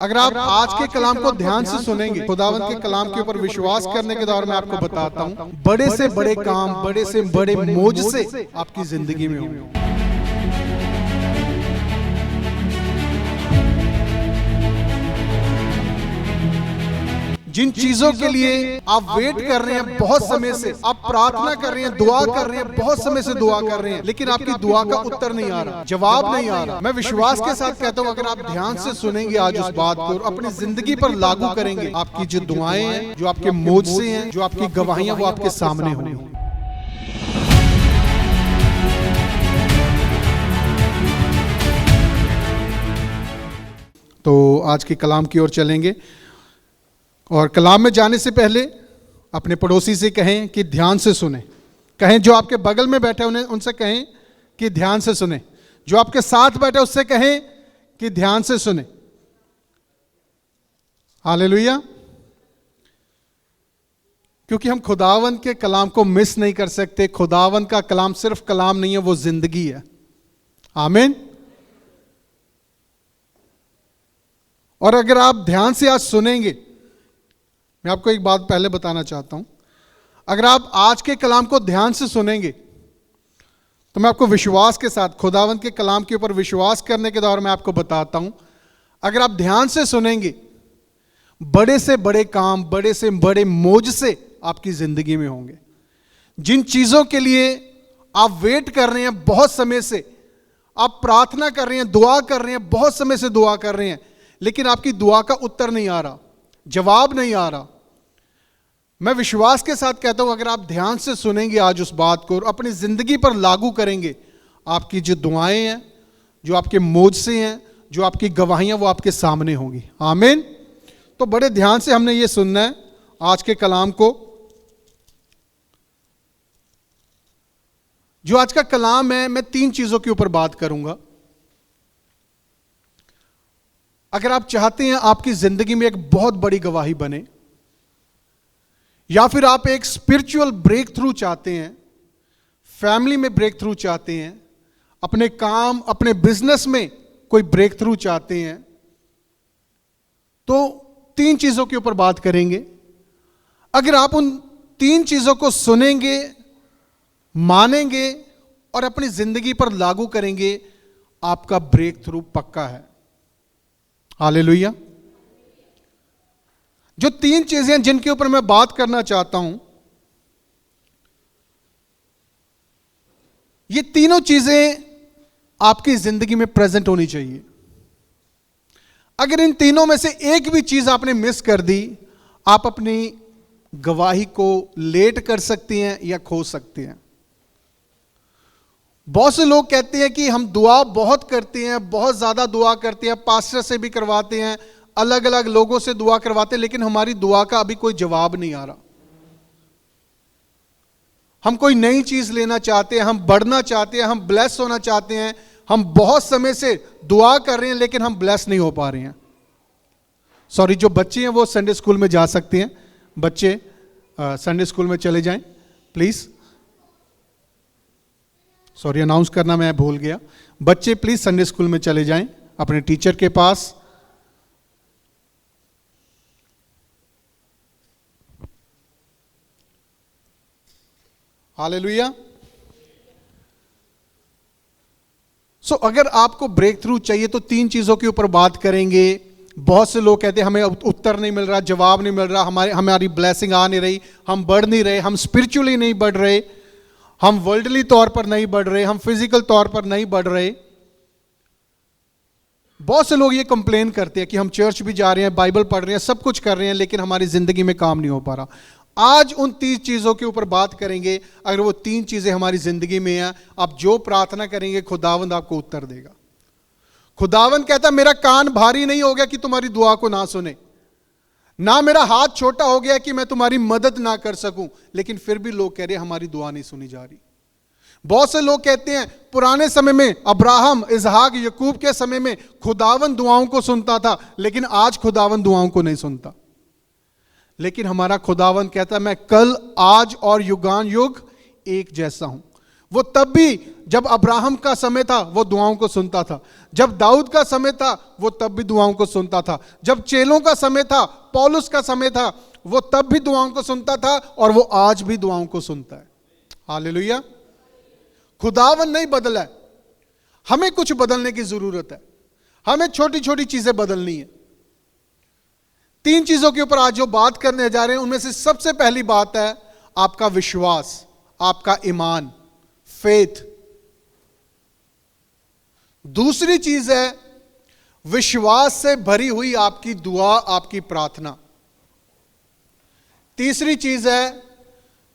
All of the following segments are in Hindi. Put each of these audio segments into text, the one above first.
अगर आप आज के कलाम को ध्यान से सुनेंगे, खुदावंद के कलाम के ऊपर विश्वास करने के दौर में आपको बताता हूं, बड़े से बड़े काम, बड़े से बड़े मोजसे आपकी जिंदगी में होंगे। जिन चीजों के लिए आप वेट कर रहे हैं बहुत समय से, आप प्रार्थना कर रहे हैं, दुआ कर रहे हैं, बहुत समय से दुआ कर रहे हैं, लेकिन आपकी दुआ का उत्तर नहीं आ रहा, जवाब नहीं आ रहा। मैं विश्वास के साथ कहता हूं, अगर आप ध्यान से सुनेंगे आज उस बात को और अपनी जिंदगी पर लागू करेंगे, आपकी जो दुआएं हैं, जो आपके मोजसे हैं, जो आपकी गवाहियां, वो आपके सामने होंगी। तो आज के कलाम की ओर चलेंगे, और कलाम में जाने से पहले अपने पड़ोसी से कहें कि ध्यान से सुने। कहें जो आपके बगल में बैठे उन्हें, उनसे कहें कि ध्यान से सुने। जो आपके साथ बैठे उससे कहें कि ध्यान से सुने। हालेलुया। क्योंकि हम खुदावंद के कलाम को मिस नहीं कर सकते। खुदावंद का कलाम सिर्फ कलाम नहीं है, वो जिंदगी है। आमीन। और अगर आप ध्यान से आज सुनेंगे, मैं आपको एक बात पहले बताना चाहता हूं, अगर आप आज के कलाम को ध्यान से सुनेंगे तो मैं आपको विश्वास के साथ खुदावंद के कलाम के ऊपर विश्वास करने के दौर में आपको बताता हूं, अगर आप ध्यान से सुनेंगे, बड़े से बड़े काम, बड़े से बड़े मोजसे आपकी जिंदगी में होंगे। जिन चीजों के लिए आप वेट कर रहे हैं बहुत समय से, आप प्रार्थना कर रहे हैं, दुआ कर रहे हैं, बहुत समय से दुआ कर रहे हैं, लेकिन आपकी दुआ का उत्तर नहीं आ रहा, जवाब नहीं आ रहा। मैं विश्वास के साथ कहता हूं, अगर आप ध्यान से सुनेंगे आज उस बात को और अपनी जिंदगी पर लागू करेंगे, आपकी जो दुआएं हैं, जो आपके मोजसे हैं, जो आपकी गवाहियां, वो आपके सामने होंगी। आमीन। तो बड़े ध्यान से हमने ये सुनना है आज के कलाम को। जो आज का कलाम है, मैं 3 चीजों के ऊपर बात करूंगा। अगर आप चाहते हैं आपकी जिंदगी में एक बहुत बड़ी गवाही बने, या फिर आप एक स्पिरिचुअल ब्रेक थ्रू चाहते हैं, फैमिली में ब्रेक थ्रू चाहते हैं, अपने काम, अपने बिजनेस में कोई ब्रेक थ्रू चाहते हैं, तो 3 चीजों के ऊपर बात करेंगे। अगर आप उन 3 चीजों को सुनेंगे, मानेंगे और अपनी जिंदगी पर लागू करेंगे, आपका ब्रेक थ्रू पक्का है। हालेलुया। जो 3 चीजें जिनके ऊपर मैं बात करना चाहता हूं, ये तीनों चीजें आपकी जिंदगी में प्रेजेंट होनी चाहिए। अगर इन तीनों में से एक भी चीज आपने मिस कर दी, आप अपनी गवाही को लेट कर सकते हैं या खो सकते हैं। बहुत से लोग कहते हैं कि हम दुआ बहुत करते हैं, बहुत ज्यादा दुआ करते हैं, पास्टर से भी करवाते हैं, अलग अलग लोगों से दुआ करवाते हैं, लेकिन हमारी दुआ का अभी कोई जवाब नहीं आ रहा। हम कोई नई चीज लेना चाहते हैं, हम बढ़ना चाहते हैं, हम ब्लेस होना चाहते हैं, हम बहुत समय से दुआ कर रहे हैं, लेकिन हम ब्लेस नहीं हो पा रहे हैं। सॉरी, जो बच्चे हैं वो संडे स्कूल में जा सकते हैं। बच्चे संडे स्कूल में चले जाएं प्लीज। सॉरी, अनाउंस करना मैं भूल गया। बच्चे प्लीज संडे स्कूल में चले जाएं अपने टीचर के पास। हालेलुया। सो अगर आपको ब्रेक थ्रू चाहिए तो 3 चीजों के ऊपर बात करेंगे। बहुत से लोग कहते हैं हमें उत्तर नहीं मिल रहा, जवाब नहीं मिल रहा, हमारी ब्लेसिंग आ नहीं रही, हम बढ़ नहीं रहे, हम स्पिरिचुअली नहीं बढ़ रहे, हम वर्ल्डली तौर पर नहीं बढ़ रहे, हम फिजिकल तौर पर नहीं बढ़ रहे। बहुत से लोग ये कंप्लेन करते हैं कि हम चर्च भी जा रहे हैं, बाइबल पढ़ रहे हैं, सब कुछ कर रहे हैं, लेकिन हमारी जिंदगी में काम नहीं हो पा रहा। आज उन 3 चीजों के ऊपर बात करेंगे। अगर वो 3 चीजें हमारी जिंदगी में हैं, आप जो प्रार्थना करेंगे, खुदावंद आपको उत्तर देगा। खुदावंद कहता मेरा कान भारी नहीं हो गया कि तुम्हारी दुआ को ना सुने, ना मेरा हाथ छोटा हो गया कि मैं तुम्हारी मदद ना कर सकूं, लेकिन फिर भी लोग कह रहे हैं हमारी दुआ नहीं सुनी जा रही। बहुत से लोग कहते हैं पुराने समय में अब्राहम, इसहाक, याकूब के समय में खुदावंद दुआओं को सुनता था, लेकिन आज खुदावंद दुआओं को नहीं सुनता। लेकिन हमारा खुदावंद कहता है मैं कल, आज और युगान युग एक जैसा हूं। वो तब भी जब अब्राहम का समय था वो दुआओं को सुनता था, जब दाऊद का समय था वो तब भी दुआओं को सुनता था, जब चेलों का समय था, पौलुस का समय था, वो तब भी दुआओं को सुनता था और वो आज भी दुआओं को सुनता है। हालेलुया। खुदावन नहीं बदला है, हमें कुछ बदलने की जरूरत है, हमें छोटी छोटी चीजें बदलनी है। 3 चीजों के ऊपर आज जो बात करने जा रहे हैं उनमें से सबसे पहली बात है आपका विश्वास, आपका ईमान, फेथ। दूसरी चीज है विश्वास से भरी हुई आपकी दुआ, आपकी प्रार्थना। तीसरी चीज है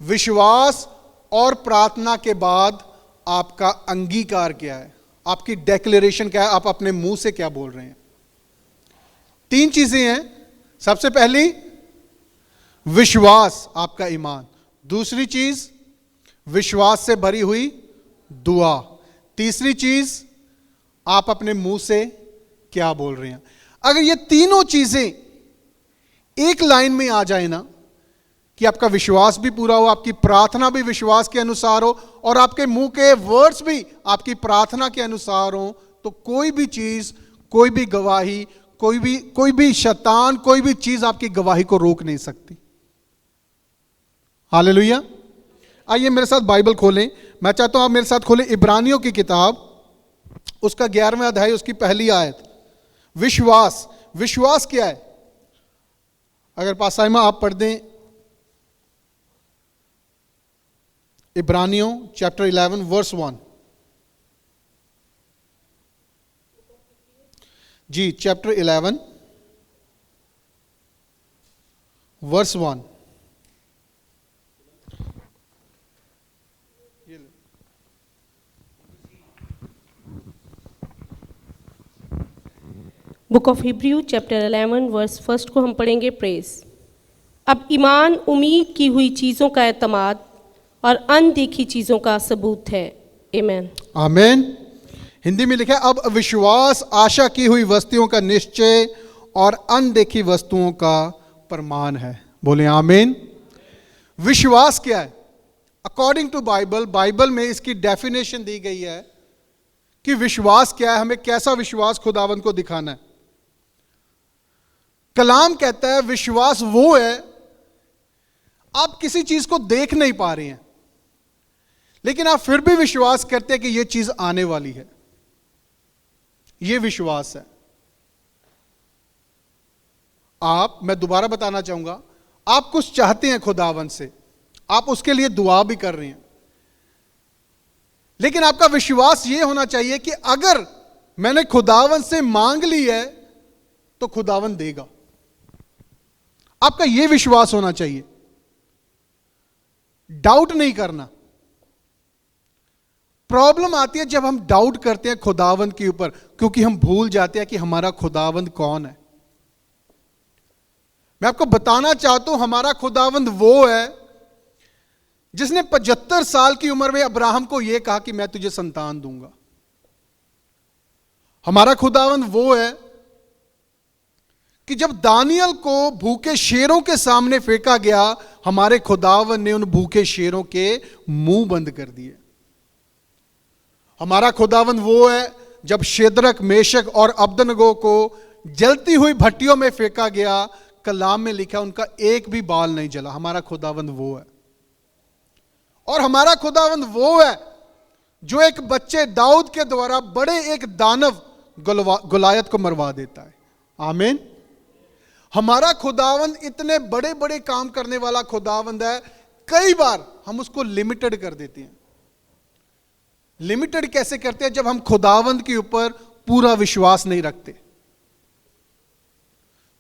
विश्वास और प्रार्थना के बाद आपका अंगीकार क्या है, आपकी डेक्लेरेशन क्या है, आप अपने मुंह से क्या बोल रहे हैं। 3 चीजें हैं। सबसे पहली विश्वास, आपका ईमान। दूसरी चीज विश्वास से भरी हुई दुआ। तीसरी चीज आप अपने मुंह से क्या बोल रहे हैं। अगर ये तीनों चीजें एक लाइन में आ जाए ना, कि आपका विश्वास भी पूरा हो, आपकी प्रार्थना भी विश्वास के अनुसार हो और आपके मुंह के वर्ड्स भी आपकी प्रार्थना के अनुसार हो, तो कोई भी चीज, कोई भी गवाही, कोई भी शैतान, कोई भी चीज आपकी गवाही को रोक नहीं सकती। हालेलुया। आइए मेरे साथ बाइबल खोलें। मैं चाहता हूं आप मेरे साथ खोलें इब्रानियों की किताब, उसका 11वां अध्याय, उसकी पहली आयत। विश्वास, विश्वास क्या है? अगर पासाइमा आप पढ़ दें इब्रानियों चैप्टर 11 वर्स 1। जी, chapter 11 verse 1। Book of Hebrews chapter 11 verse 1 को हम पढ़ेंगे। प्रेज। अब ईमान उम्मीद की हुई चीज़ों का एतमाद और अनदेखी चीज़ों का सबूत है। आमीन। आमीन। हिंदी में लिखा है अब विश्वास आशा की हुई वस्तुओं का निश्चय और अनदेखी वस्तुओं का प्रमाण है। बोले आमीन। विश्वास क्या है? अकॉर्डिंग टू बाइबल, बाइबल में इसकी डेफिनेशन दी गई है कि विश्वास क्या है, हमें कैसा विश्वास खुदावंद को दिखाना है। कलाम कहता है विश्वास वो है, आप किसी चीज को देख नहीं पा रहे हैं लेकिन आप फिर भी विश्वास करते हैं कि यह चीज आने वाली है। यह विश्वास है। मैं दोबारा बताना चाहूंगा, आप कुछ चाहते हैं खुदावंद से, आप उसके लिए दुआ भी कर रहे हैं, लेकिन आपका विश्वास यह होना चाहिए कि अगर मैंने खुदावंद से मांग ली है तो खुदावंद देगा। आपका यह विश्वास होना चाहिए, डाउट नहीं करना। प्रॉब्लम आती है जब हम डाउट करते हैं खुदावंद के ऊपर, क्योंकि हम भूल जाते हैं कि हमारा खुदावंद कौन है। मैं आपको बताना चाहता हूं, हमारा खुदावंद वो है जिसने 75 साल की उम्र में अब्राहम को यह कहा कि मैं तुझे संतान दूंगा। हमारा खुदावंद वो है कि जब दानियल को भूखे शेरों के सामने फेंका गया, हमारे खुदावंद ने उन भूखे शेरों के मुंह बंद कर दिए। हमारा खुदावंद वो है जब शेद्रक, मेशक और अबदनगो को जलती हुई भट्टियों में फेंका गया, कलाम में लिखा उनका एक भी बाल नहीं जला। हमारा खुदावंद वो है। और हमारा खुदावंद वो है जो एक बच्चे दाऊद के द्वारा बड़े एक दानव गुलायत को मरवा देता है। आमीन। हमारा खुदावंद इतने बड़े बड़े काम करने वाला खुदावंद है, कई बार हम उसको लिमिटेड कर देते हैं। लिमिटेड कैसे करते हैं? जब हम खुदावंद के ऊपर पूरा विश्वास नहीं रखते।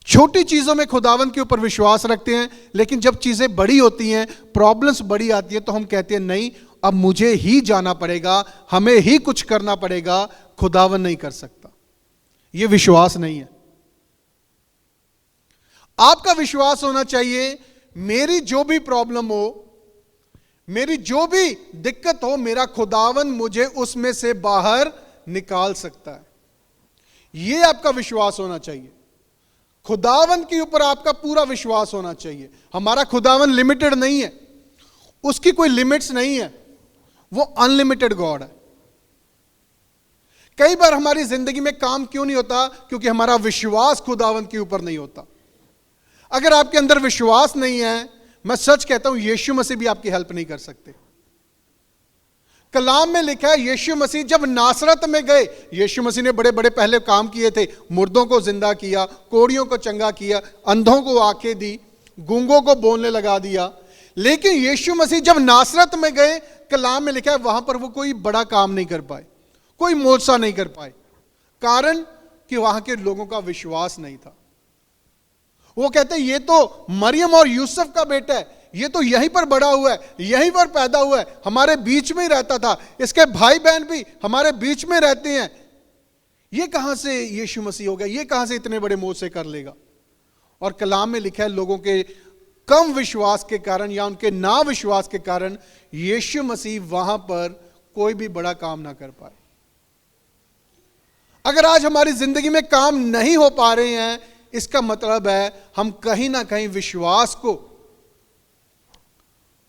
छोटी चीजों में खुदावंद के ऊपर विश्वास रखते हैं, लेकिन जब चीजें बड़ी होती हैं, प्रॉब्लम्स बड़ी आती है, तो हम कहते हैं नहीं, अब मुझे ही जाना पड़ेगा, हमें ही कुछ करना पड़ेगा, खुदावंद नहीं कर सकता। यह विश्वास नहीं है। आपका विश्वास होना चाहिए मेरी जो भी प्रॉब्लम हो, मेरी जो भी दिक्कत हो, मेरा खुदावंद मुझे उसमें से बाहर निकाल सकता है। यह आपका विश्वास होना चाहिए। खुदावंद के ऊपर आपका पूरा विश्वास होना चाहिए। हमारा खुदावंद लिमिटेड नहीं है, उसकी कोई लिमिट्स नहीं है। वो अनलिमिटेड गॉड है। कई बार हमारी जिंदगी में काम क्यों नहीं होता? क्योंकि हमारा विश्वास खुदावंद के ऊपर नहीं होता। अगर आपके अंदर विश्वास नहीं है, मैं सच कहता हूं, यीशु मसीह भी आपकी हेल्प नहीं कर सकते। कलाम में लिखा है यीशु मसीह जब नासरत में गए, यीशु मसीह ने बड़े बड़े पहले काम किए थे। मुर्दों को जिंदा किया, कोढ़ियों को चंगा किया, अंधों को आंखें दी, गूंगों को बोलने लगा दिया। लेकिन यीशु मसीह जब नासरत में गए, कलाम में लिखा है वहां पर वो कोई बड़ा काम नहीं कर पाए, कोई मोजा नहीं कर पाए। कारण कि वहां के लोगों का विश्वास नहीं था। वो कहते ये तो मरियम और यूसुफ का बेटा है, ये तो यहीं पर बड़ा हुआ है, यहीं पर पैदा हुआ है, हमारे बीच में ही रहता था, इसके भाई बहन भी हमारे बीच में रहते हैं, ये कहां से यीशु मसीह हो गया, ये कहां से इतने बड़े मोजे कर लेगा। और कलाम में लिखा है लोगों के कम विश्वास के कारण या उनके ना विश्वास के कारण यीशु मसीह वहां पर कोई भी बड़ा काम ना कर पाए। अगर आज हमारी जिंदगी में काम नहीं हो पा रहे हैं, इसका मतलब है हम कहीं ना कहीं विश्वास को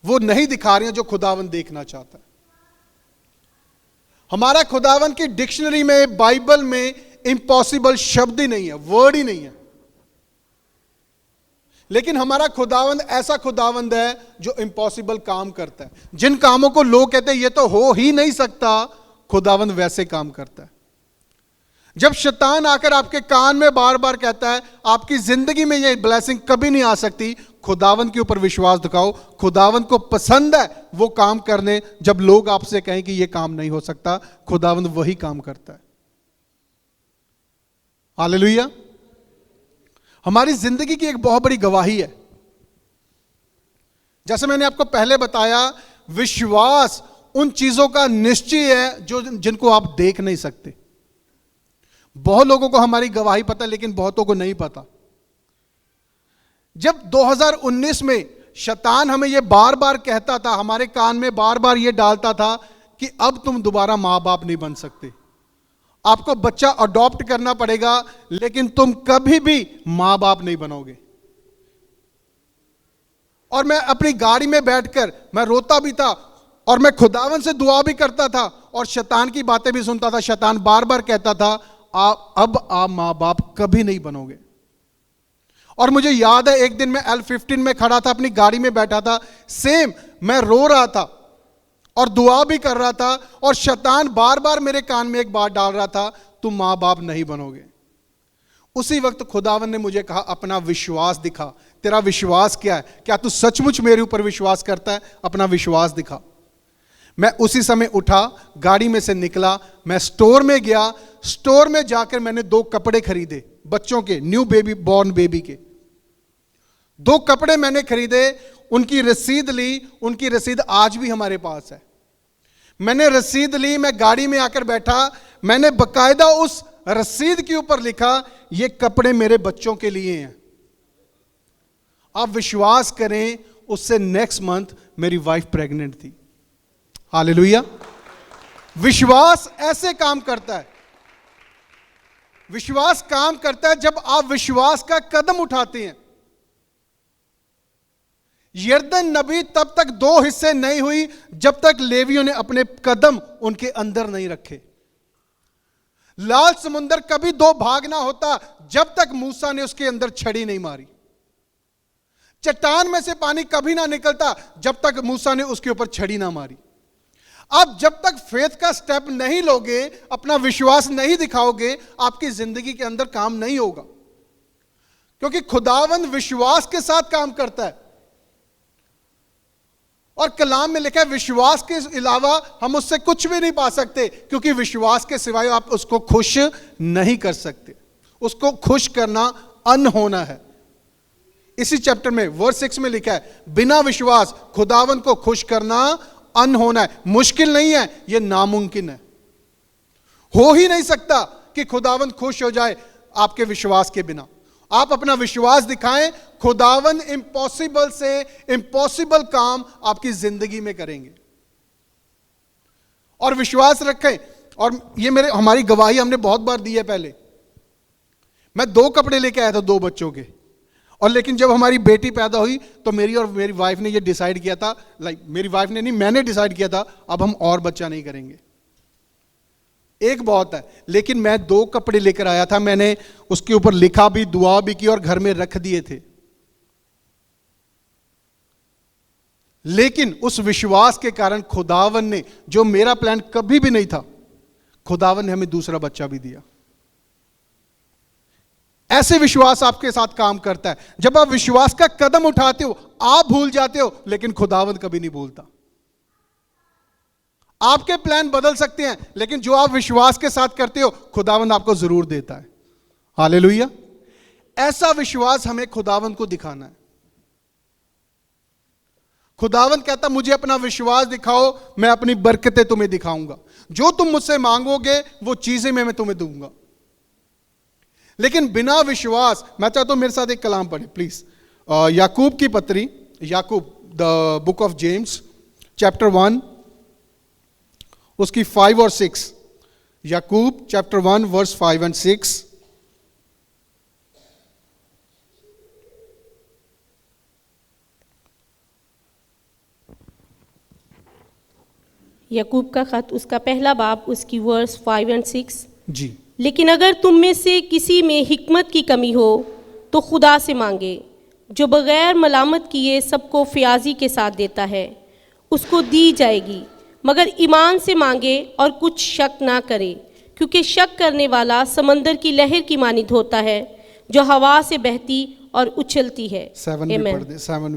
वो नहीं दिखा रहे हैं जो खुदावन देखना चाहता है। हमारा खुदावन की डिक्शनरी में, बाइबल में इम्पॉसिबल शब्द ही नहीं है, वर्ड ही नहीं है। लेकिन हमारा खुदावंद ऐसा खुदावंद है जो इम्पॉसिबल काम करता है। जिन कामों को लोग कहते हैं ये तो हो ही नहीं सकता, खुदावंद वैसे काम करता है। जब शैतान आकर आपके कान में बार बार कहता है आपकी जिंदगी में ये ब्लेसिंग कभी नहीं आ सकती, खुदावंद के ऊपर विश्वास दिखाओ। खुदावंद को पसंद है वो काम करने, जब लोग आपसे कहें कि ये काम नहीं हो सकता, खुदावंद वही काम करता है। हालेलुया। हमारी जिंदगी की एक बहुत बड़ी गवाही है। जैसे मैंने आपको पहले बताया, विश्वास उन चीजों का निश्चय है जो जिनको आप देख नहीं सकते। बहुत लोगों को हमारी गवाही पता है, लेकिन बहुतों को नहीं पता। जब 2019 में शैतान हमें यह बार बार कहता था, हमारे कान में बार बार यह डालता था कि अब तुम दोबारा मां बाप नहीं बन सकते, आपको बच्चा अडॉप्ट करना पड़ेगा, लेकिन तुम कभी भी मां बाप नहीं बनोगे। और मैं अपनी गाड़ी में बैठकर मैं रोता भी था और मैं खुदावन से दुआ भी करता था और शैतान की बातें भी सुनता था। शैतान बार बार कहता था आप मां बाप कभी नहीं बनोगे। और मुझे याद है एक दिन मैं L15 में खड़ा था, अपनी गाड़ी में बैठा था, सेम मैं रो रहा था और दुआ भी कर रहा था, और शैतान बार बार मेरे कान में एक बात डाल रहा था, तुम मां बाप नहीं बनोगे। उसी वक्त खुदावन ने मुझे कहा अपना विश्वास दिखा, तेरा विश्वास क्या है, क्या तू सचमुच मेरे ऊपर विश्वास करता है, अपना विश्वास दिखा। मैं उसी समय उठा, गाड़ी में से निकला, मैं स्टोर में गया। स्टोर में जाकर मैंने 2 कपड़े खरीदे, बच्चों के, न्यू बेबी बॉर्न बेबी के 2 कपड़े मैंने खरीदे। उनकी रसीद ली, उनकी रसीद आज भी हमारे पास है। मैंने रसीद ली, मैं गाड़ी में आकर बैठा, मैंने बकायदा उस रसीद के ऊपर लिखा ये कपड़े मेरे बच्चों के लिए हैं। आप विश्वास करें, उससे नेक्स्ट मंथ मेरी वाइफ प्रेग्नेंट थी। हालेलुया। विश्वास ऐसे काम करता है। विश्वास काम करता है जब आप विश्वास का कदम उठाते हैं। यरदन नबी तब तक 2 हिस्से नहीं हुई जब तक लेवियों ने अपने कदम उनके अंदर नहीं रखे। लाल समुंदर कभी 2 भाग ना होता जब तक मूसा ने उसके अंदर छड़ी नहीं मारी। चट्टान में से पानी कभी ना निकलता जब तक मूसा ने उसके ऊपर छड़ी ना मारी। आप जब तक फेथ का स्टेप नहीं लोगे, अपना विश्वास नहीं दिखाओगे, आपकी जिंदगी के अंदर काम नहीं होगा, क्योंकि खुदावंद विश्वास के साथ काम करता है। और कलाम में लिखा है विश्वास के अलावा हम उससे कुछ भी नहीं पा सकते, क्योंकि विश्वास के सिवाय आप उसको खुश नहीं कर सकते। उसको खुश करना अनहोना है। इसी चैप्टर में वर्स 6 में लिखा है बिना विश्वास खुदावंद को खुश करना अनहोना है। मुश्किल नहीं है, यह नामुमकिन है। हो ही नहीं सकता कि खुदावंद खुश हो जाए आपके विश्वास के बिना। आप अपना विश्वास दिखाएं, खुदावंद इम्पॉसिबल से इम्पॉसिबल काम आपकी जिंदगी में करेंगे। और विश्वास रखें। और ये हमारी गवाही हमने बहुत बार दी है। पहले मैं 2 कपड़े लेके आया था 2 बच्चों के, और लेकिन जब हमारी बेटी पैदा हुई तो मेरी और मेरी वाइफ ने ये डिसाइड किया था, मेरी वाइफ ने नहीं, मैंने डिसाइड किया था अब हम और बच्चा नहीं करेंगे, एक बहुत है। लेकिन मैं 2 कपड़े लेकर आया था, मैंने उसके ऊपर लिखा भी, दुआ भी की और घर में रख दिए थे। लेकिन उस विश्वास के कारण खुदावन ने, जो मेरा प्लान कभी भी नहीं था, खुदावन ने हमें दूसरा बच्चा भी दिया। ऐसे विश्वास आपके साथ काम करता है। जब आप विश्वास का कदम उठाते हो, आप भूल जाते हो, लेकिन खुदावन कभी नहीं भूलता। आपके प्लान बदल सकते हैं, लेकिन जो आप विश्वास के साथ करते हो, खुदावन आपको जरूर देता है। हालेलुया। ऐसा विश्वास हमें खुदावन को दिखाना है। खुदावन कहता मुझे अपना विश्वास दिखाओ, मैं अपनी बरकतें तुम्हें दिखाऊंगा, जो तुम मुझसे मांगोगे वो चीजें मैं तुम्हें दूंगा। लेकिन बिना विश्वास, मैं चाहता हूं मेरे साथ एक कलाम पढ़े प्लीज, याकूब की पत्री, याकूब the book of James chapter 1 उसकी 5 और 6, Yakub chapter 1 verse 5 and 6। Yakub का खत, उसका पहला बाब, उसकी वर्स 5 एंड 6। जी। लेकिन अगर तुम में से किसी में हिकमत की कमी हो तो खुदा से मांगे, जो बगैर मलामत किए सबको फ़याज़ी के साथ देता है, उसको दी जाएगी, मगर ईमान से मांगे और कुछ शक ना करे, क्योंकि शक करने वाला समंदर की लहर की मानित होता है, जो हवा से बहती और उछलती है। 7 भी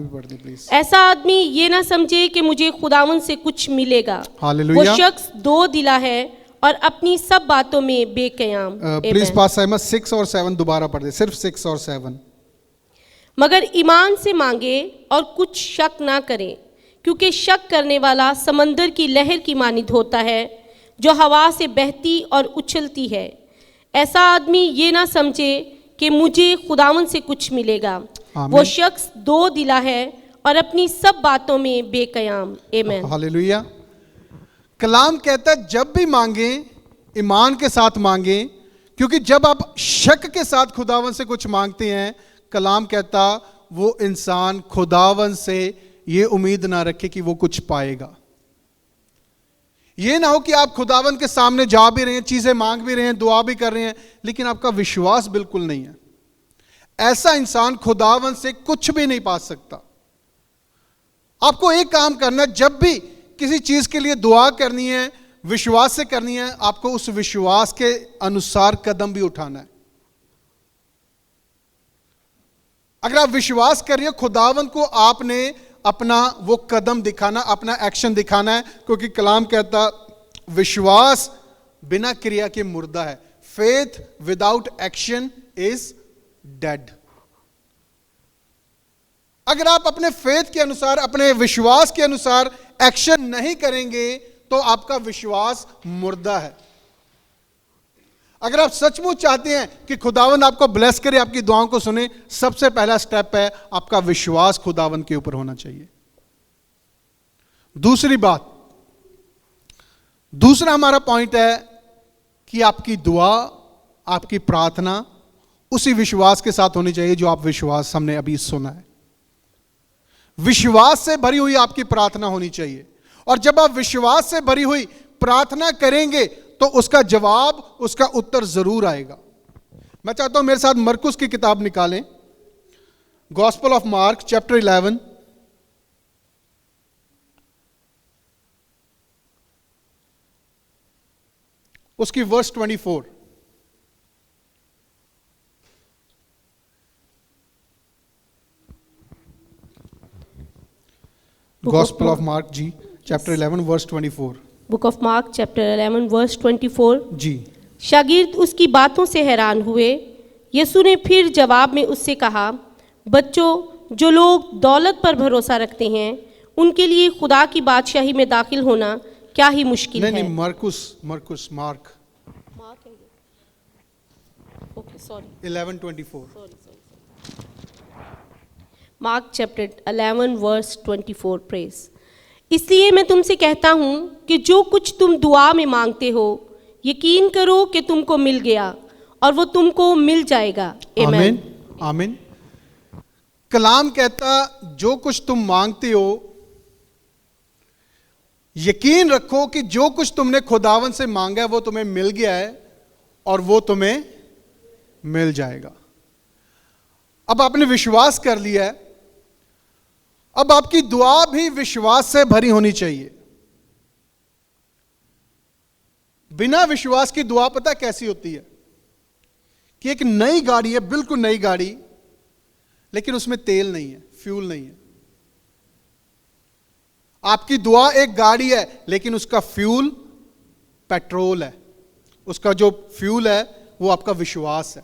पढ़ दे प्लीज। ऐसा आदमी ये ना समझे कि मुझे खुदावन से कुछ मिलेगा। हालेलुया। वो शख्स 2 दिला है और अपनी सब बातों में बेकयाम। प्लीज पास साइमन 6 और 7 दोबारा पढ़ दे, सिर्फ 6 और 7। मगर ईमान से मांगे और कुछ शक ना करे, क्योंकि शक करने वाला समंदर की लहर की मानित होता है, जो हवा से बहती और उछलती है। ऐसा आदमी ये ना समझे कि मुझे खुदावन से कुछ मिलेगा। वो शख्स 2 दिला है और अपनी सब बातों में बेकयाम। आमीन। हालेलुया। कलाम कहता है जब भी मांगे ईमान के साथ मांगे, क्योंकि जब आप शक के साथ खुदावन से कुछ मांगते हैं, कलाम कहता वो इंसान खुदावन से ये उम्मीद ना रखे कि वो कुछ पाएगा। ये ना हो कि आप खुदावन के सामने जा भी रहे हैं, चीजें मांग भी रहे हैं, दुआ भी कर रहे हैं, लेकिन आपका विश्वास बिल्कुल नहीं है। ऐसा इंसान खुदावन से कुछ भी नहीं पा सकता। आपको एक काम करना, जब भी किसी चीज के लिए दुआ करनी है, विश्वास से करनी है, आपको उस विश्वास के अनुसार कदम भी उठाना है। अगर आप विश्वास कर रहे हो, खुदावन को आपने अपना वो कदम दिखाना, अपना एक्शन दिखाना है, क्योंकि कलाम कहता विश्वास बिना क्रिया के मुर्दा है। Faith without action is dead. अगर आप अपने फेथ के अनुसार, अपने विश्वास के अनुसार एक्शन नहीं करेंगे तो आपका विश्वास मुर्दा है। अगर आप सचमुच चाहते हैं कि खुदावन आपको ब्लेस करे, आपकी दुआओं को सुने, सबसे पहला स्टेप है आपका विश्वास खुदावन के ऊपर होना चाहिए। दूसरी बात, दूसरा हमारा पॉइंट है कि आपकी दुआ, आपकी प्रार्थना उसी विश्वास के साथ होनी चाहिए जो आप विश्वास हमने अभी सुना है। विश्वास से भरी हुई आपकी प्रार्थना होनी चाहिए, और जब आप विश्वास से भरी हुई प्रार्थना करेंगे तो उसका जवाब, उसका उत्तर जरूर आएगा। मैं चाहता हूं मेरे साथ मरकुस की किताब निकालें, गॉस्पेल ऑफ मार्क चैप्टर 11 उसकी verse 24। Gospel of Mark ji chapter 11 verse 24। Book of Mark chapter 11 verse 24 जी। शागिर्द उसकी बातों से हैरान हुए। यीशु ने फिर जवाब में उससे कहा, बच्चों, जो लोग दौलत पर भरोसा रखते हैं उनके लिए खुदा की बादशाही में दाखिल होना क्या ही मुश्किल है। नहीं, Markus Mark okay, sorry, 11:24। Mark chapter 11 verse 24। Praise. इसलिए मैं तुमसे कहता हूँ कि जो कुछ तुम दुआ में मांगते हो, यकीन करो कि तुमको मिल गया और वो तुमको मिल जाएगा। आमीन, आमीन। कलाम कहता जो कुछ तुम मांगते हो, यकीन रखो कि जो कुछ तुमने खुदावन से मांगा है वो तुम्हें मिल गया है और वो तुम्हें मिल जाएगा। अब आपने विश्वास कर लिया है, अब आपकी दुआ भी विश्वास से भरी होनी चाहिए। बिना विश्वास की दुआ पता कैसी होती है कि एक नई गाड़ी है, बिल्कुल नई गाड़ी, लेकिन उसमें तेल नहीं है, फ्यूल नहीं है। आपकी दुआ एक गाड़ी है लेकिन उसका फ्यूल पेट्रोल है, उसका जो फ्यूल है वो आपका विश्वास है।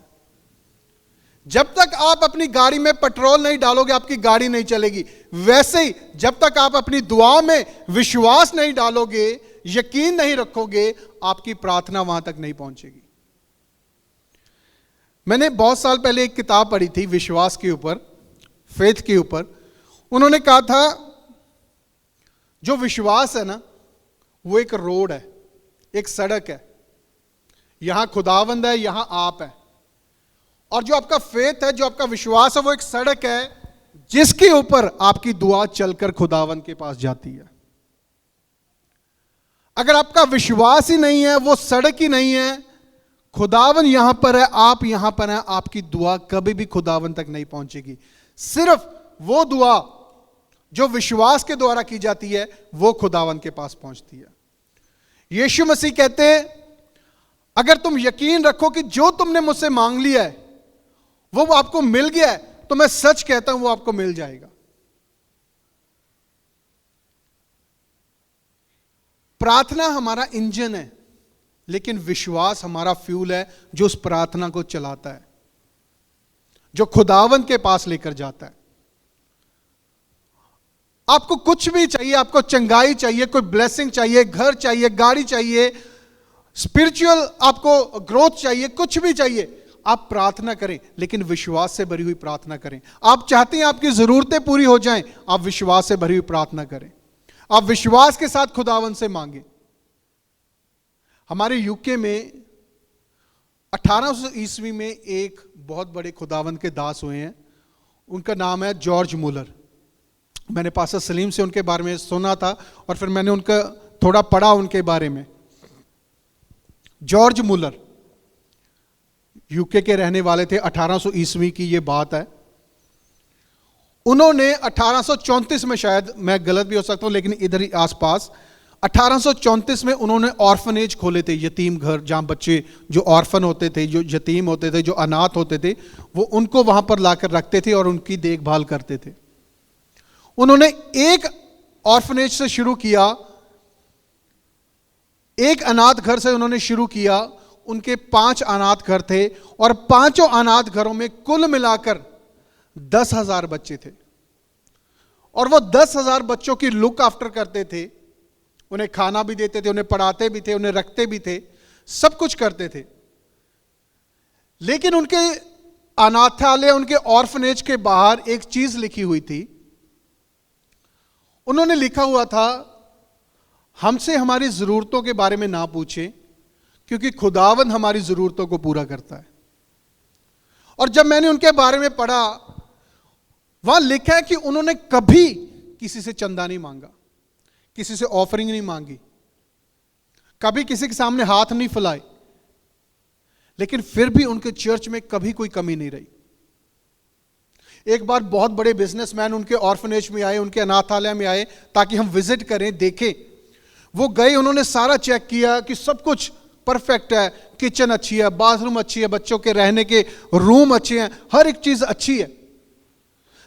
जब तक आप अपनी गाड़ी में पेट्रोल नहीं डालोगे आपकी गाड़ी नहीं चलेगी। वैसे ही जब तक आप अपनी दुआ में विश्वास नहीं डालोगे, यकीन नहीं रखोगे, आपकी प्रार्थना वहां तक नहीं पहुंचेगी। मैंने बहुत साल पहले एक किताब पढ़ी थी विश्वास के ऊपर, फेथ के ऊपर। उन्होंने कहा था जो विश्वास है ना वो एक रोड है, एक सड़क है। यहां खुदावंद है, यहां आप है। और जो आपका फेथ है, जो आपका विश्वास है, वो एक सड़क है जिसके ऊपर आपकी दुआ चलकर खुदावंद के पास जाती है। अगर आपका विश्वास ही नहीं है, वो सड़क ही नहीं है, खुदावन यहां पर है, आप यहां पर हैं, आपकी दुआ कभी भी खुदावन तक नहीं पहुंचेगी। सिर्फ वो दुआ जो विश्वास के द्वारा की जाती है वो खुदावन के पास पहुंचती है। यीशु मसीह कहते हैं अगर तुम यकीन रखो कि जो तुमने मुझसे मांग लिया है वो आपको मिल गया है, तो मैं सच कहता हूं वो आपको मिल जाएगा। प्रार्थना हमारा इंजन है, लेकिन विश्वास हमारा फ्यूल है जो उस प्रार्थना को चलाता है, जो खुदावन के पास लेकर जाता है। आपको कुछ भी चाहिए, आपको चंगाई चाहिए, कोई ब्लेसिंग चाहिए, घर चाहिए, गाड़ी चाहिए, स्पिरिचुअल आपको ग्रोथ चाहिए, कुछ भी चाहिए, आप प्रार्थना करें, लेकिन विश्वास से भरी हुई प्रार्थना करें। आप चाहते हैं आपकी जरूरतें पूरी हो जाएं, आप विश्वास से भरी हुई प्रार्थना करें। आप विश्वास के साथ खुदावन से मांगे। हमारे यूके में 1800 ईस्वी में एक बहुत बड़े खुदावन के दास हुए हैं, उनका नाम है जॉर्ज मुलर। मैंने पास्टर सलीम से उनके बारे में सुना था और फिर मैंने उनका थोड़ा पढ़ा उनके बारे में। जॉर्ज मुलर यूके के रहने वाले थे, 1800 ईस्वी की ये बात है। उन्होंने 1834 में, शायद मैं गलत भी हो सकता हूं लेकिन इधर ही आसपास, 1834 में उन्होंने ऑर्फनेज खोले थे, यतीम घर, जहां बच्चे जो ऑर्फन होते थे, जो यतीम होते थे, जो अनाथ होते थे, वो उनको वहां पर लाकर रखते थे और उनकी देखभाल करते थे। उन्होंने एक ऑर्फनेज से शुरू किया, एक अनाथ घर से उन्होंने शुरू किया। उनके 5 अनाथ घर थे और 5 अनाथ घरों में कुल मिलाकर 10,000 बच्चे थे और वो 10,000 बच्चों की लुक आफ्टर करते थे। उन्हें खाना भी देते थे, उन्हें पढ़ाते भी थे, उन्हें रखते भी थे, सब कुछ करते थे। लेकिन उनके अनाथालय, उनके ऑर्फनेज के बाहर एक चीज लिखी हुई थी। उन्होंने लिखा हुआ था हमसे हमारी जरूरतों के बारे में ना पूछें क्योंकि खुदावन हमारी जरूरतों को पूरा करता है। और जब मैंने उनके बारे में पढ़ा, वहां लिखा है कि उन्होंने कभी किसी से चंदा नहीं मांगा, किसी से ऑफरिंग नहीं मांगी, कभी किसी के सामने हाथ नहीं फैलाए, लेकिन फिर भी उनके चर्च में कभी कोई कमी नहीं रही। एक बार बहुत बड़े बिजनेसमैन उनके ऑर्फनेज में आए, उनके अनाथालय में आए ताकि हम विजिट करें, देखें। वो गए, उन्होंने सारा चेक किया कि सब कुछ परफेक्ट है, किचन अच्छी है, बाथरूम अच्छी है, बच्चों के रहने के रूम अच्छे हैं, हर एक चीज अच्छी है।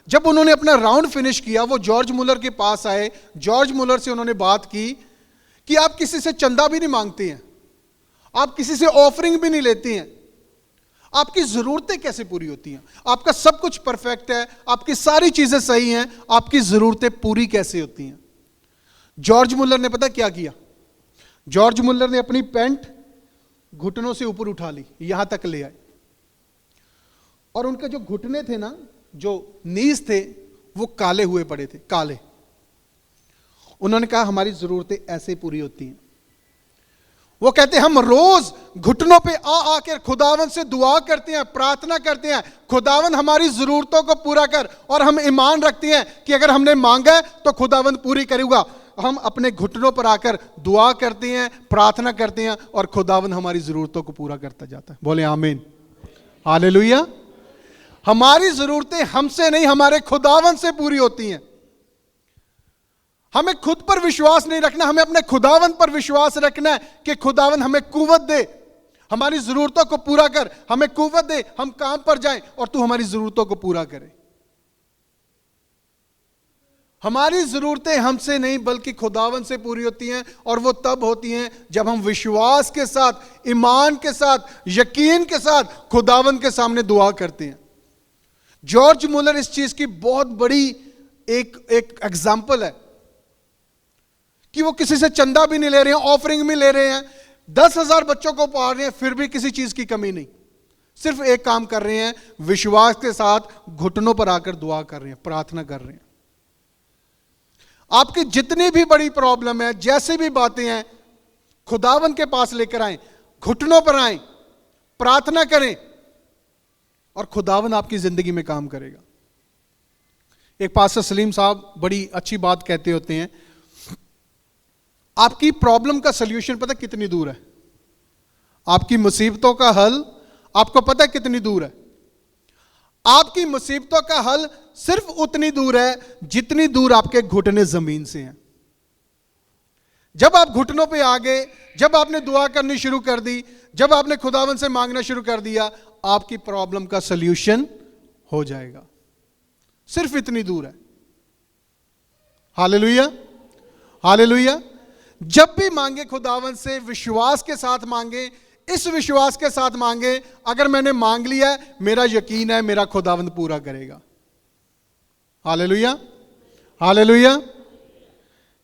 जब उन्होंने अपना राउंड फिनिश किया, वो जॉर्ज मुलर के पास आए। जॉर्ज मुलर से उन्होंने बात की कि आप किसी से चंदा भी नहीं मांगते हैं, आप किसी से ऑफरिंग भी नहीं लेती हैं, आपकी जरूरतें कैसे पूरी होती हैं? आपका सब कुछ परफेक्ट है, आपकी सारी चीजें सही हैं, आपकी जरूरतें पूरी कैसे होती हैं? जॉर्ज मुलर ने पता क्या किया? जॉर्ज मुलर ने अपनी पैंट घुटनों से ऊपर उठा ली, यहां तक ले आए, और उनके जो घुटने थे ना, जो नीज थे, वो काले हुए पड़े थे, काले। उन्होंने कहा हमारी जरूरतें ऐसे पूरी होती हैं। वो कहते हैं हम रोज घुटनों पे आकर खुदावन से दुआ करते हैं, प्रार्थना करते हैं, खुदावन हमारी जरूरतों को पूरा कर। और हम ईमान रखते हैं कि अगर हमने मांगा है तो खुदावन पूरी करेगा। हम अपने घुटनों पर आकर दुआ करते हैं, प्रार्थना करते हैं और खुदावन हमारी जरूरतों को पूरा करता जाता है। बोले आमीन, हालेलुया। हमारी जरूरतें हमसे नहीं, हमारे खुदावन से पूरी होती हैं। हमें खुद पर विश्वास नहीं रखना, हमें अपने खुदावन पर विश्वास रखना है कि खुदावन हमें कुव्वत दे, हमारी जरूरतों को पूरा कर, हमें कुव्वत दे, हम काम पर जाएं और तू हमारी जरूरतों को पूरा करे। हमारी जरूरतें हमसे नहीं बल्कि खुदावन से पूरी होती हैं, और वो तब होती हैं जब हम विश्वास के साथ, ईमान के साथ, यकीन के साथ खुदावन के सामने दुआ करते हैं। जॉर्ज मुलर इस चीज की बहुत बड़ी एक एग्जाम्पल है कि वो किसी से चंदा भी नहीं ले रहे हैं, ऑफरिंग भी ले रहे हैं, 10,000 बच्चों को पाल रहे हैं, फिर भी किसी चीज की कमी नहीं। सिर्फ एक काम कर रहे हैं, विश्वास के साथ घुटनों पर आकर दुआ कर रहे हैं, प्रार्थना कर रहे हैं। आपकी जितनी भी बड़ी प्रॉब्लम है, जैसे भी बातें हैं, खुदावन के पास लेकर आए, घुटनों पर आए, प्रार्थना करें और खुदावन आपकी जिंदगी में काम करेगा। एक पास्टर सलीम साहब बड़ी अच्छी बात कहते होते हैं, आपकी प्रॉब्लम का सलूशन पता कितनी दूर है, आपकी मुसीबतों का हल आपको पता कितनी दूर है। आपकी मुसीबतों का हल सिर्फ उतनी दूर है जितनी दूर आपके घुटने जमीन से हैं। जब आप घुटनों पे आ गए, जब आपने दुआ करनी शुरू कर दी, जब आपने खुदावन से मांगना शुरू कर दिया, आपकी प्रॉब्लम का सलूशन हो जाएगा। सिर्फ इतनी दूर है। Hallelujah, hallelujah. जब भी मांगे खुदावन से विश्वास के साथ मांगे, इस विश्वास के साथ मांगे, अगर मैंने मांग लिया है, मेरा यकीन है मेरा खुदावन पूरा करेगा। Hallelujah, hallelujah.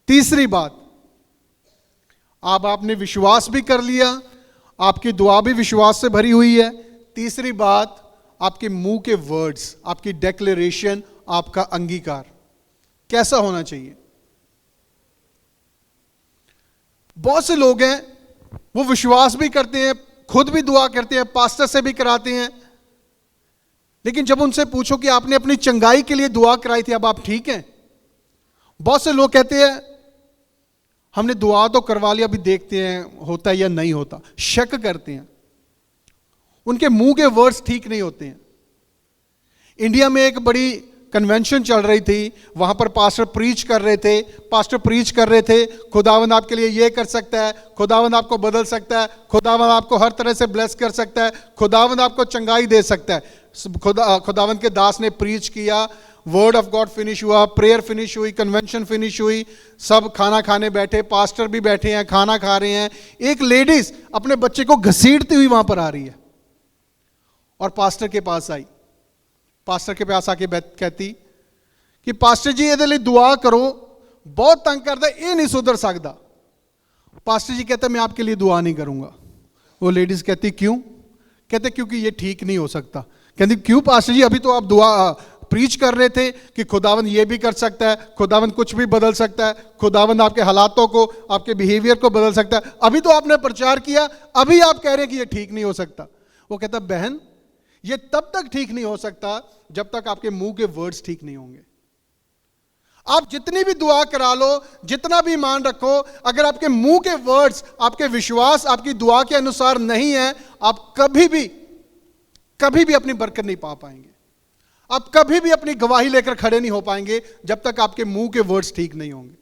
तीसरी बात, आपने विश्वास भी कर लिया, आपकी दुआ भी विश्वास से भरी हुई है। तीसरी बात, आपके मुंह के वर्ड्स, आपकी डेक्लेरेशन, आपका अंगीकार कैसा होना चाहिए। बहुत से लोग हैं वो विश्वास भी करते हैं, खुद भी दुआ करते हैं, पास्टर से भी कराते हैं, लेकिन जब उनसे पूछो कि आपने अपनी चंगाई के लिए दुआ कराई थी, अब आप ठीक हैं, बहुत से लोग कहते हैं हमने दुआ तो करवा लिया, अभी देखते हैं होता है या नहीं होता। शक करते हैं, उनके मुंह के वर्ड्स ठीक नहीं होते हैं। इंडिया में एक बड़ी कन्वेंशन चल रही थी, वहां पर पास्टर प्रीच कर रहे थे, खुदावंद आपके लिए ये कर सकता है, खुदावंद आपको बदल सकता है, खुदावंद आपको हर तरह से ब्लेस कर सकता है, खुदावंद आपको चंगाई दे सकता है। खुदावंद के दास ने प्रीच किया, वर्ड ऑफ गॉड फिनिश हुआ, प्रेयर फिनिश हुई, कन्वेंशन फिनिश हुई, सब खाना खाने बैठे, पास्टर भी बैठे हैं, खाना खा रहे हैं। एक लेडीज अपने बच्चे को घसीटती हुई वहां पर आ रही है और पास्टर के पास आई। पास्टर के पास आके कहती कि पास्टर जी ਇਹਦੇ ਲਈ दुआ करो, बहुत तंग करता, ये नहीं सुधर सकता। पास्टर जी कहते मैं आपके लिए दुआ नहीं करूंगा। वो लेडीज कहती क्यों? कहते क्योंकि ये ठीक नहीं हो सकता। कहती क्यों पास्टर जी, अभी तो आप दुआ प्रीच कर रहे थे कि खुदावंद ये भी कर सकता है, खुदावंद कुछ भी बदल सकता है, खुदावंद आपके हालातों को, आपके बिहेवियर को बदल सकता है। अभी तो आपने प्रचार किया, अभी आप कह रहे हैं कि ये ठीक नहीं हो सकता। वो कहता बहन ये तब तक ठीक नहीं हो सकता जब तक आपके मुंह के वर्ड्स ठीक नहीं होंगे। आप जितनी भी दुआ करा लो, जितना भी ईमान रखो, अगर आपके मुंह के वर्ड्स, आपके विश्वास आपकी दुआ के अनुसार नहीं है, आप कभी भी अपनी बरकत नहीं पा पाएंगे। आप कभी भी अपनी गवाही लेकर खड़े नहीं हो पाएंगे जब तक आपके मुंह के वर्ड्स ठीक नहीं होंगे।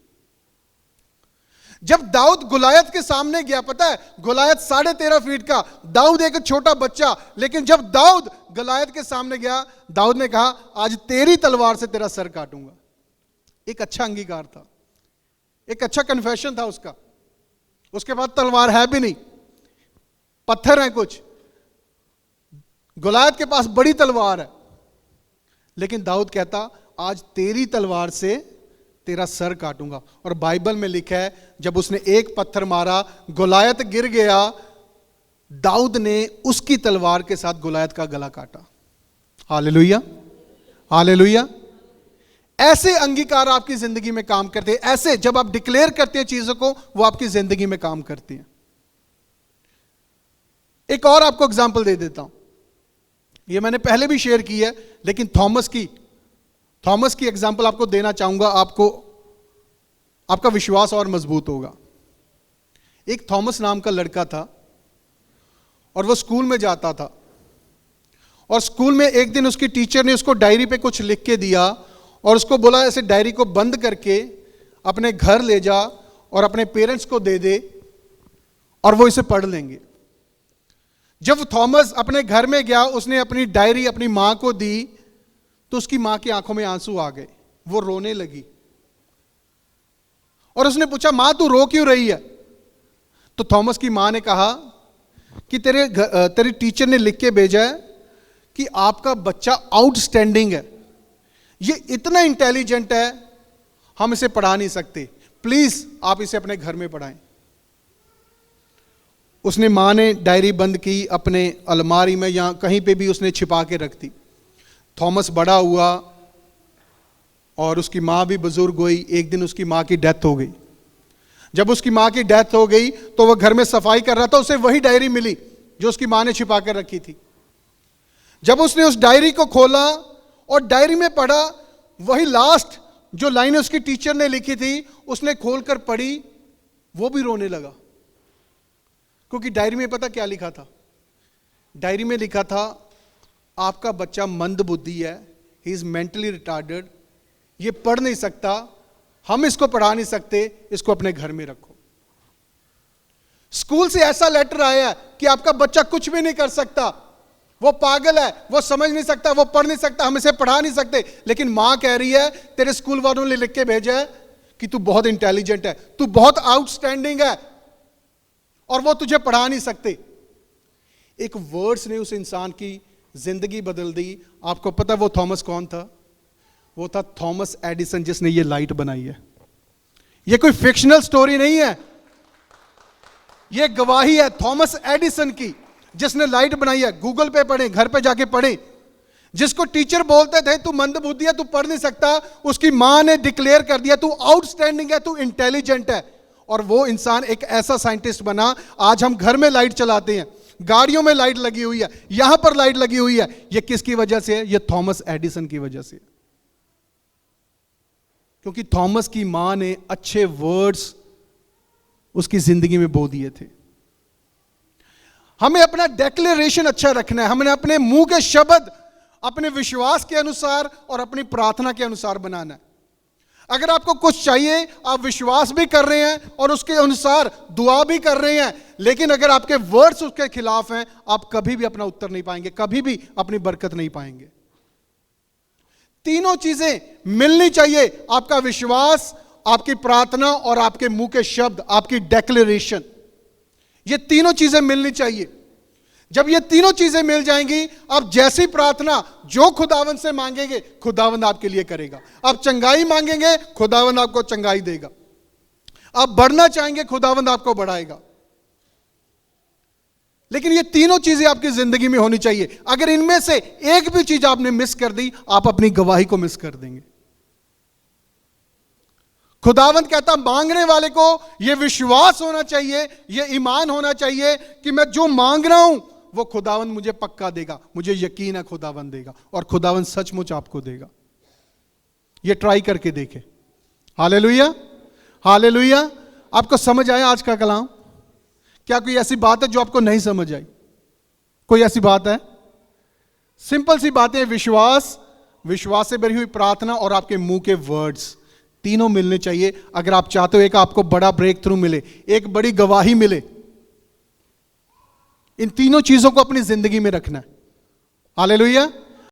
जब दाऊद गुलायत के सामने गया, पता है गुलायत 13.5 फीट का, दाऊद एक छोटा बच्चा, लेकिन जब दाऊद गुलायत के सामने गया, दाऊद ने कहा आज तेरी तलवार से तेरा सर काटूंगा। एक अच्छा अंगीकार था, एक अच्छा कन्फेशन था उसका। उसके बाद तलवार है भी नहीं, पत्थर है कुछ। गुलायत के पास बड़ी तलवार है, लेकिन दाऊद कहता आज तेरी तलवार से तेरा सर काटूंगा। और बाइबल में लिखा है जब उसने एक पत्थर मारा, गुलायत गिर गया, दाऊद ने उसकी तलवार के साथ गुलायत का गला काटा। Hallelujah, hallelujah. ऐसे अंगीकार आपकी जिंदगी में काम करते हैं। ऐसे जब आप डिक्लेयर करते हैं चीजों को, वो आपकी जिंदगी में काम करते हैं। एक और आपको एग्जांपल दे देता हूं, ये मैंने पहले भी शेयर की है, लेकिन थॉमस की एग्जांपल आपको देना चाहूंगा, आपका विश्वास और मजबूत होगा। एक थॉमस नाम का लड़का था और वो स्कूल में जाता था, और स्कूल में एक दिन उसकी टीचर ने उसको डायरी पे कुछ लिख के दिया और उसको बोला ऐसे डायरी को बंद करके अपने घर ले जा और अपने पेरेंट्स को दे दे और वो इसे पढ़ लेंगे। जब थॉमस अपने घर में गया, उसने अपनी डायरी अपनी मां को दी, तो उसकी मां की आंखों में आंसू आ गए, वो रोने लगी और उसने पूछा, मां तू रो क्यों रही है? तो थॉमस की मां ने कहा कि तेरी टीचर ने लिख के भेजा है कि आपका बच्चा आउटस्टैंडिंग है, ये इतना इंटेलिजेंट है, हम इसे पढ़ा नहीं सकते, प्लीज आप इसे अपने घर में पढ़ाएं। उसने मां ने डायरी बंद की, अपने अलमारी में या कहीं पे भी उसने छिपा के रख दी। थॉमस बड़ा हुआ और उसकी मां भी बुजुर्ग हुई। एक दिन उसकी मां की डेथ हो गई। जब उसकी मां की डेथ हो गई तो वह घर में सफाई कर रहा था, उसे वही डायरी मिली जो उसकी मां ने छिपा कर रखी थी। जब उसने उस डायरी को खोला और डायरी में पढ़ा, वही लास्ट जो लाइन उसकी टीचर ने लिखी थी, उसने खोलकर पढ़ी, वो भी रोने लगा। क्योंकि डायरी में पता क्या लिखा था? डायरी में लिखा था, आपका बच्चा मंद बुद्धि है, ही इज मेंटली रिटार्डेड, ये पढ़ नहीं सकता, हम इसको पढ़ा नहीं सकते, इसको अपने घर में रखो। स्कूल से ऐसा लेटर आया कि आपका बच्चा कुछ भी नहीं कर सकता, वो पागल है, वो समझ नहीं सकता, वो पढ़ नहीं सकता, हम इसे पढ़ा नहीं सकते। लेकिन मां कह रही है, तेरे स्कूल वालों ने लिख के भेजा है कि तू बहुत इंटेलिजेंट है, तू बहुत आउटस्टैंडिंग है और वो तुझे पढ़ा नहीं सकते। एक वर्ड्स ने उस इंसान की जिंदगी बदल दी। आपको पता वो थॉमस कौन था? वो था थॉमस एडिसन, जिसने ये लाइट बनाई है। ये कोई फिक्शनल स्टोरी नहीं है, ये गवाही है थॉमस एडिसन की, जिसने लाइट बनाई है। गूगल पे पढ़े, घर पे जाके पढ़े। जिसको टीचर बोलते थे तू मंदबुद्धि है, तू पढ़ नहीं सकता, उसकी मां ने डिक्लेयर कर दिया तू आउटस्टैंडिंग है, तू इंटेलिजेंट है। और वो इंसान एक ऐसा साइंटिस्ट बना। आज हम घर में लाइट चलाते हैं, गाड़ियों में लाइट लगी हुई है, यहां पर लाइट लगी हुई है। ये किसकी वजह से है? ये थॉमस एडिसन की वजह से। क्योंकि थॉमस की मां ने अच्छे वर्ड्स उसकी जिंदगी में बो दिए थे। हमें अपना डेक्लेरेशन अच्छा रखना है, हमने अपने मुंह के शब्द अपने विश्वास के अनुसार और अपनी प्रार्थना के अनुसार बनाना है। अगर आपको कुछ चाहिए, आप विश्वास भी कर रहे हैं और उसके अनुसार दुआ भी कर रहे हैं, लेकिन अगर आपके वर्ड्स उसके खिलाफ हैं, आप कभी भी अपना उत्तर नहीं पाएंगे, कभी भी अपनी बरकत नहीं पाएंगे। तीनों चीजें मिलनी चाहिए, आपका विश्वास, आपकी प्रार्थना और आपके मुंह के शब्द, आपकी डेक्लेरेशन। ये तीनों चीजें मिलनी चाहिए। जब ये तीनों चीजें मिल जाएंगी, आप जैसी प्रार्थना जो खुदावंद से मांगेंगे, खुदावंद आपके लिए करेगा। आप चंगाई मांगेंगे, खुदावंद आपको चंगाई देगा। आप बढ़ना चाहेंगे, खुदावंद आपको बढ़ाएगा। लेकिन ये तीनों चीजें आपकी जिंदगी में होनी चाहिए। अगर इनमें से एक भी चीज आपने मिस कर दी, आप अपनी गवाही को मिस कर देंगे। खुदावंद कहता, मांगने वाले को यह विश्वास होना चाहिए, यह ईमान होना चाहिए कि मैं जो मांग रहा हूं वो खुदावंद मुझे पक्का देगा। मुझे यकीन है खुदावंद देगा, और खुदावंद सचमुच आपको देगा। ये ट्राई करके देखे। Hallelujah, hallelujah. आपको समझ आया आज का कलाम? क्या कोई ऐसी बात है जो आपको नहीं समझ आई? कोई ऐसी बात है? सिंपल सी बातें, विश्वास, विश्वास से भरी हुई प्रार्थना और आपके मुंह के वर्ड्स, तीनों मिलने चाहिए। अगर आप चाहते हो एक आपको बड़ा ब्रेक थ्रू मिले, एक बड़ी गवाही मिले, इन तीनों चीजों को अपनी जिंदगी में रखना है। हालेलुया।